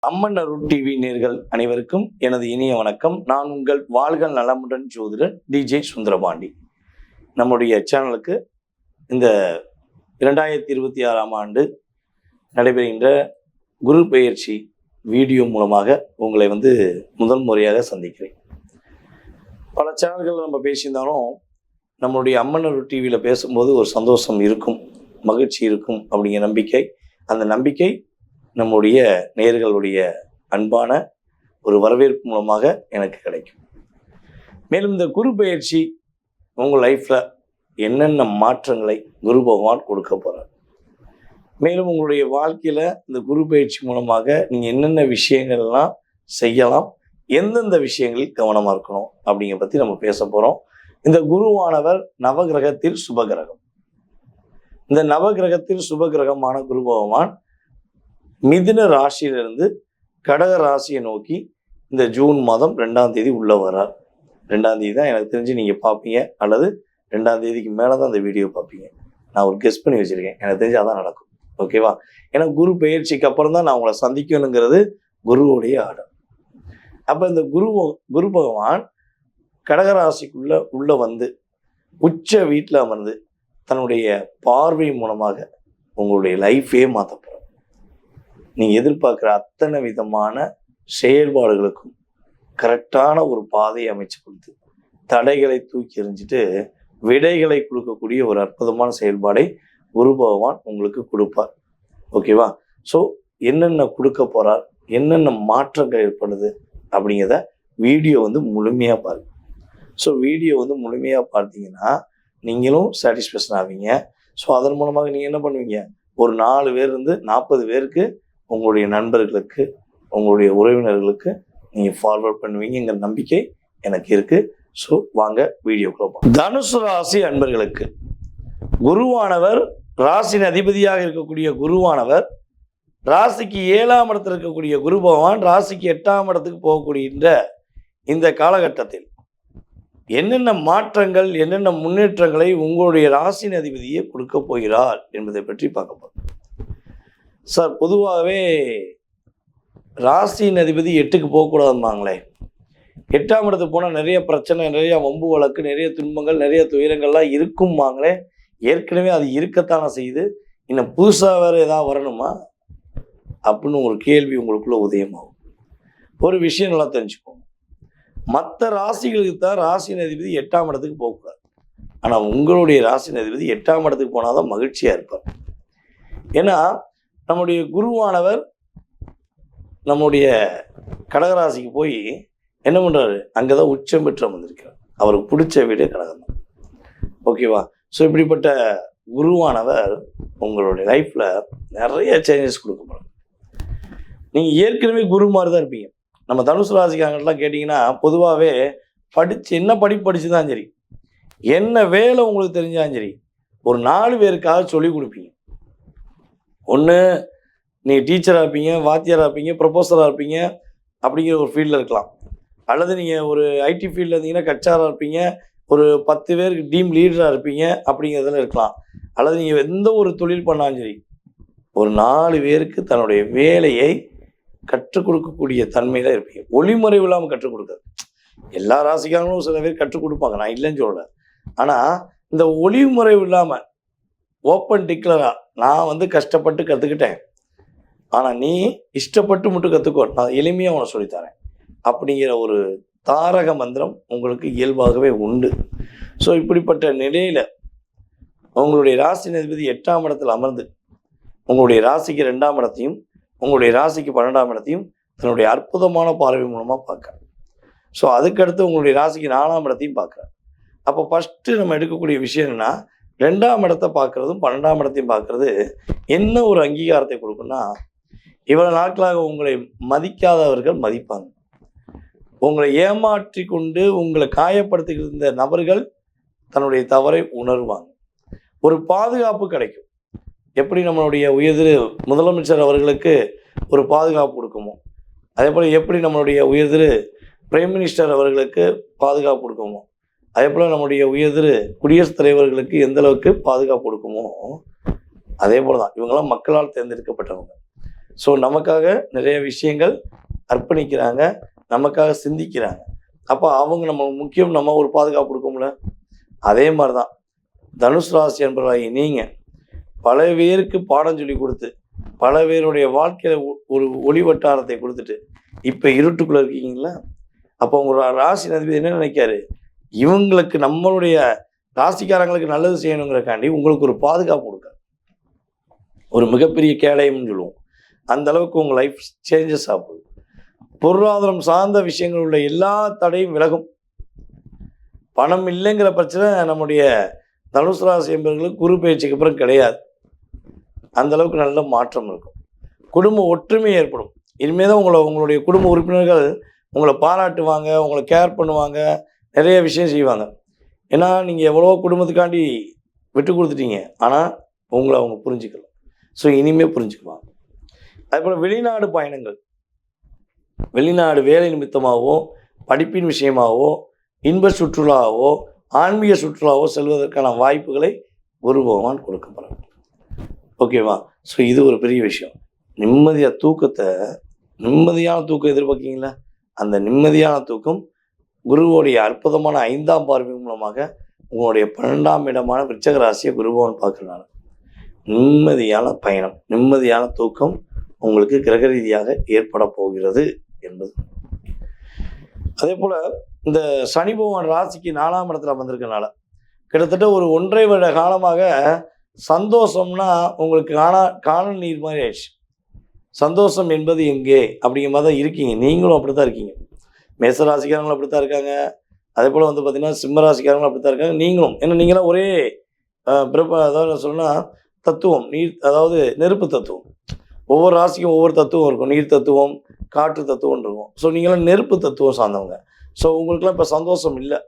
அம்மன் அருள் TV நேர்கள் அனைவருக்கும் எனது இனிய வணக்கம். நான் உங்கள் வாழ்க நலமுடன் ஜோதிடர் DJ சுந்தரபாண்டி. நம்முடைய சேனலுக்கு இந்த 2026ஆம் ஆண்டு நடைபெறுகின்ற குரு பெயர்ச்சி வீடியோ மூலமாக உங்களை முதல் முறையாக சந்திக்கிறேன். பல சேனல்கள் நம்ம பேசியிருந்தாலும் நம்மளுடைய அம்மன் அருள் டிவியில் பேசும்போது ஒரு சந்தோஷம் இருக்கும், மகிழ்ச்சி இருக்கும் அப்படிங்கிற நம்பிக்கை. அந்த நம்பிக்கை நம்முடைய நேயர்களுடைய அன்பான ஒரு வரவேற்பு மூலமாக எனக்கு கிடைக்கும். மேலும் இந்த குரு பெயர்ச்சி உங்கள் லைஃப்பில் என்னென்ன மாற்றங்களை குரு பகவான் கொடுக்க போகிறார், மேலும் உங்களுடைய வாழ்க்கையில் இந்த குரு பயிற்சி மூலமாக நீங்கள் என்னென்ன விஷயங்கள்லாம் செய்யலாம், எந்தெந்த விஷயங்களில் கவனமாக இருக்கணும் அப்படிங்கிற பற்றி நம்ம பேச போகிறோம். இந்த குருவானவர் நவகிரகத்தில் சுபகிரகம். இந்த நவகிரகத்தில் சுபகிரகமான குரு பகவான் மிதுன ராசியிலிருந்து கடக ராசியை நோக்கி இந்த ஜூன் மாதம் 2ஆம் தேதி உள்ள வரார். 2ஆம் தேதி தான் எனக்கு தெரிஞ்சு நீங்கள் பார்ப்பீங்க, அல்லது 2ஆம் தேதிக்கு மேலே தான் அந்த வீடியோ பார்ப்பீங்க. நான் ஒரு கெஸ் பண்ணி வச்சுருக்கேன், எனக்கு தெரிஞ்சு அதான் நடக்கும். ஓகேவா? ஏன்னா குரு பெயர்ச்சிக்கு அப்புறம் தான் நான் உங்களை சந்திக்கணுங்கிறது குருவுடைய ஆர்டர். அப்போ இந்த குரு பகவான் கடகராசிக்குள்ள உள்ள உச்ச வீட்டில் அமர்ந்து தன்னுடைய பார்வை மூலமாக உங்களுடைய லைஃபே மாற்ற போகிறார். நீங்கள் எதிர்பார்க்குற அத்தனை விதமான செயல்பாடுகளுக்கும் கரெக்டான ஒரு பாதையை அமைச்சு கொடுத்து தடைகளை தூக்கி எறிஞ்சிட்டு விடைகளை கொடுக்கக்கூடிய ஒரு அற்புதமான செயல்பாடை குரு பகவான் உங்களுக்கு கொடுப்பார். ஓகேவா? ஸோ என்னென்ன கொடுக்க போகிறார், என்னென்ன மாற்றங்கள் ஏற்படுது அப்படிங்கிறத வீடியோ முழுமையாக பாருங்க. ஸோ வீடியோ முழுமையாக பார்த்தீங்கன்னா நீங்களும் சாட்டிஸ்ஃபேக்ஷன் ஆவீங்க. ஸோ அதன் மூலமாக நீங்கள் என்ன பண்ணுவீங்க, ஒரு 4 பேர்லேருந்து 40 பேருக்கு உங்களுடைய நண்பர்களுக்கு, உங்களுடைய உறவினர்களுக்கு நீங்கள் ஃபார்வர்ட் பண்ணுவீங்கிற நம்பிக்கை எனக்கு இருக்குது. ஸோ வாங்க வீடியோக்குள்ள போகலாம். தனுசு ராசி அன்பர்களுக்கு குருவானவர், ராசியின் அதிபதியாக இருக்கக்கூடிய குருவானவர் ராசிக்கு 7ஆம் இடத்தில் இருக்கக்கூடிய குரு பகவான் ராசிக்கு 8ஆம் இடத்துக்கு போகக்கூடிய இந்த காலகட்டத்தில் என்னென்ன மாற்றங்கள், என்னென்ன முன்னேற்றங்களை உங்களுடைய ராசியின் அதிபதியை கொடுக்க போகிறார் என்பதை பற்றி பார்க்க போகிறோம். சார், பொதுவாகவே ராசியின் அதிபதி 8க்கு போகக்கூடாதுமாங்களே, 8ஆம் இடத்துக்கு போனால் நிறைய பிரச்சனை, நிறைய வம்பு வழக்கு, நிறைய துன்பங்கள், நிறைய துயரங்கள்லாம் இருக்குமாங்களே. ஏற்கனவே அது இருக்கத்தானே செய்யுது, இன்னும் புதுசாக வேறு ஏதாவது வரணுமா அப்படின்னு ஒரு கேள்வி உங்களுக்குள்ள உதயமாகும். ஒரு விஷயம் நல்லா தெரிஞ்சுக்கோங்க, மற்ற ராசிகளுக்கு தான் ராசியின் அதிபதி 8ஆம் இடத்துக்கு போகக்கூடாது. ஆனால் உங்களுடைய ராசியின் அதிபதி 8ஆம் இடத்துக்கு போனால் தான் மகிழ்ச்சியாக இருப்பார். ஏன்னா நம்முடைய குருவானவர் நம்முடைய கடகராசிக்கு போய் என்ன பண்ணுறாரு, அங்கே தான் உச்சம் பெற்று அமர்ந்திருக்கிறார். அவருக்கு பிடிச்ச வீடே கடகம் தான். ஓகேவா? ஸோ இப்படிப்பட்ட குருவானவர் உங்களுடைய லைஃப்பில் நிறைய சேஞ்சஸ் கொடுக்க போகிறார். நீங்கள் ஏற்கனவே குரு மாதிரி தான் இருப்பீங்க. நம்ம தனுசு ராசிக்காரங்கள்லாம் கேட்டிங்கன்னா பொதுவாகவே என்ன படிப்பு படித்து தான் சரி, என்ன வேலை உங்களுக்கு தெரிஞ்சாலும் சரி, ஒரு 4 பேருக்காக சொல்லி கொடுப்பீங்க. ஒன்று நீங்கள் டீச்சராக இருப்பீங்க, வாத்தியாராக இருப்பீங்க, ப்ரொஃபஸராக இருப்பீங்க, அப்படிங்கிற ஒரு ஃபீல்டில் இருக்கலாம். அல்லது நீங்கள் ஒரு ஐடி ஃபீல்டில் இருந்தீங்கன்னா கச்சாராக இருப்பீங்க, ஒரு 10 பேருக்கு டீம் லீடராக இருப்பீங்க, அப்படிங்கிறதுல இருக்கலாம். அல்லது நீங்கள் எந்த ஒரு தொழில் பண்ணாலும் சரி, ஒரு 4 பேருக்கு தன்னுடைய வேலையை கற்றுக் கொடுக்கக்கூடிய தன்மையில் இருப்பீங்க. ஒளிமுறைவு இல்லாமல் கற்றுக் கொடுக்காது. எல்லா ராசிக்காரங்களும் சில பேர் கற்றுக் கொடுப்பாங்க, நான் இல்லைன்னு சொல்லலை. ஆனால் இந்த ஒளிமுறைவு இல்லாமல் ஓப்பன் டிக்ளராக நான் கஷ்டப்பட்டு கற்றுக்கிட்டேன், ஆனால் நீ இஷ்டப்பட்டு மட்டும் கற்றுக்கோ, நான் எளிமையாக உன சொல்லித்தரேன் அப்படிங்கிற ஒரு தாரக மந்திரம் உங்களுக்கு இயல்பாகவே உண்டு. ஸோ இப்படிப்பட்ட நிலையில் உங்களுடைய ராசி அதிபதி 8ஆம் இடத்தில் அமர்ந்து உங்களுடைய ராசிக்கு 2ஆம் இடத்தையும் உங்களுடைய ராசிக்கு 12ஆம் இடத்தையும் தன்னுடைய அற்புதமான பார்வை மூலமாக பார்க்குறார். ஸோ அதுக்கடுத்து உங்களுடைய ராசிக்கு 4ஆம் இடத்தையும் பார்க்குறார். அப்போ ஃபஸ்ட்டு நம்ம எடுக்கக்கூடிய விஷயம் என்னென்னா, 2ஆம் இடத்தை பார்க்குறதும் 12ஆம் இடத்தையும் பார்க்குறது என்ன ஒரு அங்கீகாரத்தை கொடுக்குன்னா, இவ்வளவு நாட்களாக உங்களை மதிக்காதவர்கள் மதிப்பாங்க. உங்களை ஏமாற்றி கொண்டு உங்களை காயப்படுத்திக்கிற நபர்கள் தன்னுடைய தவறை உணர்வாங்க. ஒரு பாதுகாப்பு கிடைக்கும். எப்படி நம்மளுடைய உயர்திரு முதலமைச்சர் அவர்களுக்கு ஒரு பாதுகாப்பு கொடுக்குமோ, அதே போல் எப்படி நம்மளுடைய உயர்திரு பிரைம் மினிஸ்டர் அவர்களுக்கு பாதுகாப்பு கொடுக்குமோ, அதே போல் நம்முடைய உயர்திரு குடியரசுத் தலைவர்களுக்கு எந்த அளவுக்கு பாதுகாப்பு கொடுக்குமோ, அதே போல் தான் இவங்கெல்லாம் மக்களால் தேர்ந்தெடுக்கப்பட்டவங்க. ஸோ நமக்காக நிறைய விஷயங்கள் அர்ப்பணிக்கிறாங்க, நமக்காக சிந்திக்கிறாங்க. அப்போ அவங்க நம்ம முக்கியம், நம்ம ஒரு பாதுகாப்பு கொடுக்கும்ல. அதே மாதிரி தான் தனுசு ராசி என்பவராகி நீங்கள் பல பேருக்கு பாடம் சொல்லி கொடுத்து, பல பேருடைய வாழ்க்கையில் ஒரு ஒளி வட்டாரத்தை கொடுத்துட்டு இப்போ இருட்டுக்குள்ளே இருக்கீங்களா? அப்போ உங்களோட ராசி அதிபதி என்ன நினைக்காரு? இவங்களுக்கு, நம்மளுடைய ராசிக்காரங்களுக்கு நல்லது செய்யணுங்கிறக்காண்டி உங்களுக்கு ஒரு பாதுகாப்பு கொடுக்காரு. ஒரு மிகப்பெரிய கேடயம்னு சொல்லுவோம். அந்த அளவுக்கு உங்கள் லைஃப் சேஞ்சஸ் ஆகுது. பொருளாதாரம் சார்ந்த விஷயங்கள் உள்ள எல்லா தடையும் விலகும். பணம் இல்லைங்கிற பிரச்சனை நம்முடைய தனுசு ராசி என்பவர்களுக்கு குரு பயிற்சிக்கு அப்புறம் கிடையாது. அந்த அளவுக்கு நல்ல மாற்றம் இருக்கும். குடும்ப ஒற்றுமை ஏற்படும். இனிமேல் தான் உங்களுடைய குடும்ப உறுப்பினர்கள் உங்களை பாராட்டுவாங்க, உங்களை கேர் பண்ணுவாங்க, நிறைய விஷயம் செய்வாங்க. ஏன்னா நீங்கள் எவ்வளோ குடும்பத்துக்காண்டி விட்டு கொடுத்துட்டீங்க, ஆனால் உங்களை அவங்க புரிஞ்சுக்கல. ஸோ இனிமேல் புரிஞ்சுக்குவாங்க. அதேபோல் வெளிநாடு பயணங்கள், வெளிநாடு வேலை நிமித்தமாகவோ, படிப்பின் விஷயமாகவோ, இன்ப சுற்றுலாவோ, ஆன்மீக சுற்றுலாவோ செல்வதற்கான வாய்ப்புகளை குரு பகவான் கொடுக்க போகிறார். ஓகேவா? ஸோ இது ஒரு பெரிய விஷயம். நிம்மதியான தூக்கம் எதிர்பார்க்கீங்களா? அந்த நிம்மதியான தூக்கம் குருவோடைய அற்புதமான 5ஆம் பார்வை மூலமாக உங்களுடைய 12ஆம் இடமான விருச்சிக ராசியை குரு பகவான் பார்க்கறனால நிம்மதியான பயணம், நிம்மதியான தூக்கம் உங்களுக்கு கிரக ரீதியாக ஏற்பட போகிறது என்பது. அதே போல் இந்த சனி பகவான் ராசிக்கு 4ஆம் இடத்துல வந்திருக்கனால கிட்டத்தட்ட ஒரு 1.5 வருட காலமாக சந்தோஷம்னா உங்களுக்கு காணல் நீர் மாதிரி ஆயிடுச்சு. சந்தோஷம் என்பது எங்கே அப்படிங்கிற மாதிரி தான் இருக்கீங்க. நீங்களும் அப்படி தான் இருக்கீங்க. மேச ராசிக்காரங்களும் அப்படி தான் இருக்காங்க. அதே போல் வந்து பார்த்திங்கன்னா சிம்ம ராசிக்காரங்களும் அப்படி தான் இருக்காங்க. நீங்களும், ஏன்னா நீங்களாம் ஒரே அதாவது சொன்னால் தத்துவம், நீர், அதாவது நெருப்பு தத்துவம். ஒவ்வொரு ராசிக்கும் ஒவ்வொரு தத்துவம் இருக்கும். நீர் தத்துவம், காற்று தத்துவம் இருக்கும். ஸோ நீங்களாம் நெருப்பு தத்துவம் சார்ந்தவங்க. ஸோ உங்களுக்குலாம் இப்போ சந்தோஷம் இல்லை.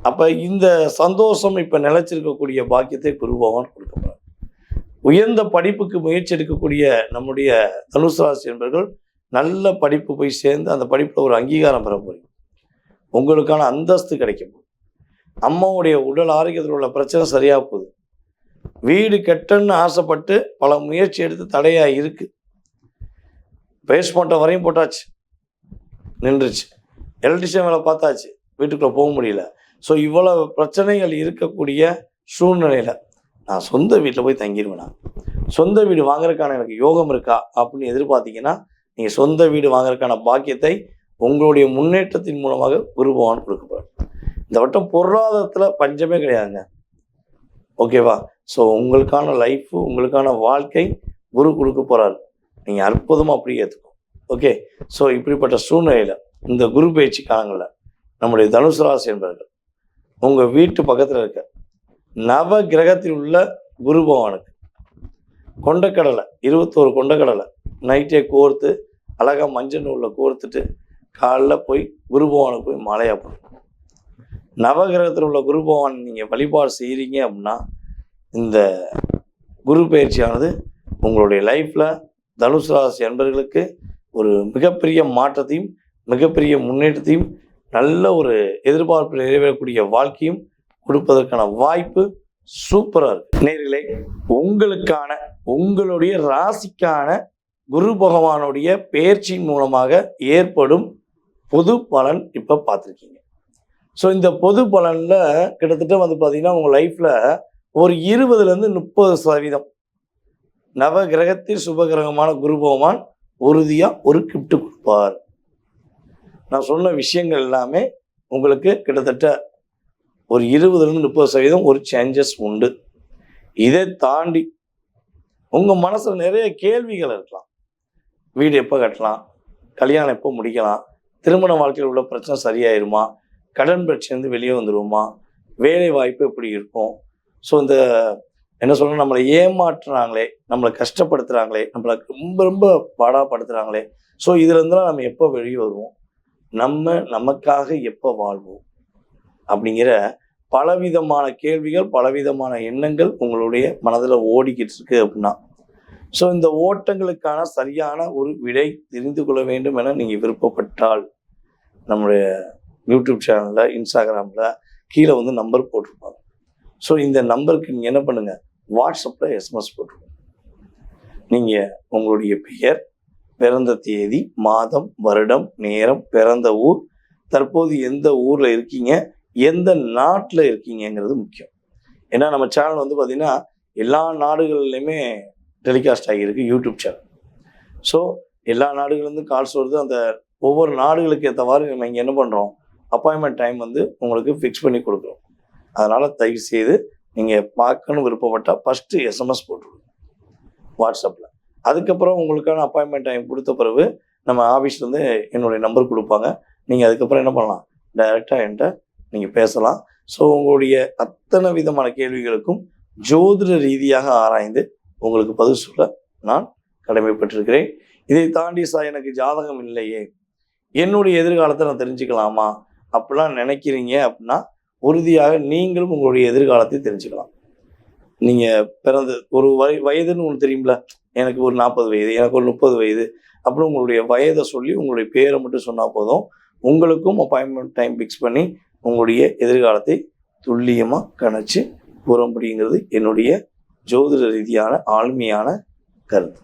அப்போ இந்த சந்தோஷம் இப்போ நிலைச்சிருக்கக்கூடிய பாக்கியத்தை குரு பகவான் கொடுக்க போகிறார். உயர்ந்த படிப்புக்கு முயற்சி எடுக்கக்கூடிய நம்முடைய தனுசு ராசி என்பவர்கள் நல்ல படிப்பு போய் சேர்ந்து அந்த படிப்பில் ஒரு அங்கீகாரம் பெற போறீங்க. உங்களுக்கான அந்தஸ்து கிடைக்கும். அம்மாவுடைய உடல் ஆரோக்கியத்தில் உள்ள பிரச்சனை சரியாக போகுது. வீடு கட்டணும்னு ஆசைப்பட்டு பல முயற்சி எடுத்து தடையாக இருக்கு. பேஸ்மெண்ட்டை வரையும் போட்டாச்சு, நின்றுச்சு. எலக்ட்ரிஷியன் வேலை பார்த்தாச்சு, வீட்டுக்குள்ளே போக முடியல. ஸோ இவ்வளோ பிரச்சனைகள் இருக்கக்கூடிய சூழ்நிலையில் நான் சொந்த வீட்டில் போய் தங்கிடுவேனா, சொந்த வீடு வாங்குறதுக்கான எனக்கு யோகம் இருக்கா அப்படின்னு எதிர்பார்த்தீங்கன்னா நீங்கள் சொந்த வீடு வாங்குறதுக்கான பாக்கியத்தை உங்களுடைய முன்னேற்றத்தின் மூலமாக குரு பகவான் கொடுக்க போகிறார். இந்த வட்டம் பொருளாதாரத்தில் பஞ்சமே கிடையாதுங்க. ஓகேவா? ஸோ உங்களுக்கான லைஃபு, உங்களுக்கான வாழ்க்கை குரு கொடுக்க போகிறார். நீங்கள் அற்புதமாக அப்படியே ஏற்றுக்கும். ஓகே. ஸோ இப்படிப்பட்ட சூழ்நிலையில் இந்த குரு பயிற்சி காலங்களில் நம்முடைய தனுசு ராசி என்பவர்கள் உங்கள் வீட்டு பக்கத்தில் இருக்க நவ கிரகத்தில் உள்ள குரு பகவானுக்கு கொண்டக்கடலை, 21 கொண்டக்கடலை நைட்டே கோர்த்து அழகாக மஞ்சள் நூலில் கோர்த்துட்டு காலைல போய் குரு பகவானுக்கு போய் மாலையாக போடணும். நவகிரகத்தில் உள்ள குரு பகவான் நீங்கள் வழிபாடு செய்கிறீங்க அப்படின்னா இந்த குரு பயிற்சியானது உங்களுடைய லைஃப்பில் தனுசு ராசி அன்பர்களுக்கு ஒரு மிகப்பெரிய மாற்றத்தையும் மிகப்பெரிய முன்னேற்றத்தையும் நல்ல ஒரு எதிர்பார்ப்பு நிறைவேறக்கூடிய வாழ்க்கையும் கொடுப்பதற்கான வாய்ப்பு சூப்பராக இருக்கு. நேயர்களே, உங்களுக்கான உங்களுடைய ராசிக்கான குரு பகவானுடைய பெயர்ச்சியின் மூலமாக ஏற்படும் பொது பலன் இப்போ பார்த்துருக்கீங்க. ஸோ இந்த பொது பலனில் கிட்டத்தட்ட வந்து பார்த்தீங்கன்னா உங்கள் லைஃப்பில் ஒரு 20-30% நவ கிரகத்தில் சுபகிரகமான குரு பகவான் உறுதியாக ஒரு கிஃப்ட் கொடுப்பார். நான் சொன்ன விஷயங்கள் எல்லாமே உங்களுக்கு கிட்டத்தட்ட ஒரு 20-30% ஒரு சேஞ்சஸ் உண்டு. இதை தாண்டி உங்கள் மனசில் நிறைய கேள்விகள் இருக்கலாம். வீடு எப்போ கட்டலாம், கல்யாணம் எப்போ முடிக்கலாம், திருமண வாழ்க்கையில் உள்ள பிரச்சனை சரியாயிருமா, கடன் பிரச்சனை வெளியே வந்துடுவோமா, வேலை வாய்ப்பு எப்படி இருக்கும், ஸோ இந்த என்ன சொல்லணும், நம்மளை ஏமாற்றுறாங்களே, நம்மளை கஷ்டப்படுத்துகிறாங்களே, நம்மளை ரொம்ப ரொம்ப பாடாப்படுத்துகிறாங்களே, ஸோ இதுலேருந்துலாம் நம்ம எப்போ வெளியே வருவோம், நமக்காக எப்போ வாழ்வோம் அப்படிங்கிற பலவிதமான கேள்விகள், பலவிதமான எண்ணங்கள் உங்களுடைய மனதில் ஓடிக்கிட்டு இருக்கு அப்படின்னா, ஸோ இந்த ஓட்டங்களுக்கான சரியான ஒரு விடை தெரிந்து கொள்ள வேண்டும் என நீங்கள் விருப்பப்பட்டால் நம்முடைய யூடியூப் சேனலில், இன்ஸ்டாகிராமில் கீழே வந்து நம்பர் போட்டிருப்பாங்க. ஸோ இந்த நம்பருக்கு நீங்கள் என்ன பண்ணுங்கள், வாட்ஸ்அப்பில் எஸ்எம்எஸ் போட்டுருங்க. நீங்கள் உங்களுடைய பெயர், பிறந்த தேதி, மாதம், வருடம், நேரம், பிறந்த ஊர், தற்போது எந்த ஊரில் இருக்கீங்க, எந்த நாட்டில் இருக்கீங்கங்கிறது முக்கியம். ஏன்னா நம்ம சேனல் வந்து பார்த்திங்கன்னா எல்லா நாடுகள்லையுமே டெலிகாஸ்ட் ஆகியிருக்கு யூடியூப் சேனல். ஸோ எல்லா நாடுகள்லேருந்து கால்ஸ் வருது. அந்த ஒவ்வொரு நாடுகளுக்கு ஏற்றவாறு நம்ம இங்கே என்ன பண்ணுறோம், அப்பாயின்மெண்ட் டைம் வந்து உங்களுக்கு ஃபிக்ஸ் பண்ணி கொடுக்குறோம். அதனால் தயவுசெய்து நீங்கள் பார்க்கணும் விருப்பப்பட்டால் ஃபஸ்ட்டு எஸ்எம்எஸ் போட்டுவிடுங்க வாட்ஸ்அப்பில். அதுக்கப்புறம் உங்களுக்கான அப்பாயின்மெண்ட் டைம் கொடுத்த பிறகு நம்ம ஆஃபீஸ்லேருந்து என்னுடைய நம்பர் கொடுப்பாங்க. நீங்கள் அதுக்கப்புறம் என்ன பண்ணலாம், டைரெக்டாக என்கிட்ட நீங்கள் பேசலாம். ஸோ உங்களுடைய அத்தனை விதமான கேள்விகளுக்கும் ஜோதிட ரீதியாக ஆராய்ந்து உங்களுக்கு பதில் சொல்ல நான் கடமைப்பட்டிருக்கிறேன். இதை தாண்டி எனக்கு ஜாதகம் இல்லையே, என்னுடைய எதிர்காலத்தை நான் தெரிஞ்சுக்கலாமா அப்படிலாம் நினைக்கிறீங்க அப்படின்னா உறுதியாக நீங்களும் உங்களுடைய எதிர்காலத்தை தெரிஞ்சுக்கலாம். நீங்கள் பிறந்த ஒரு வயதுன்னு ஒன்று தெரியுங்களா, எனக்கு ஒரு 40 வயது, எனக்கு ஒரு 30 வயது அப்படின்னு உங்களுடைய வயதை சொல்லி உங்களுடைய பேரை மட்டும் சொன்னால் போதும். உங்களுக்கும் அப்பாயின்மெண்ட் டைம் ஃபிக்ஸ் பண்ணி உங்களுடைய எதிர்காலத்தை துல்லியமாக கணிச்சு கூற முடியுங்கிறது என்னுடைய ஜோதிட ரீதியான ஆழ்மையான கருத்து.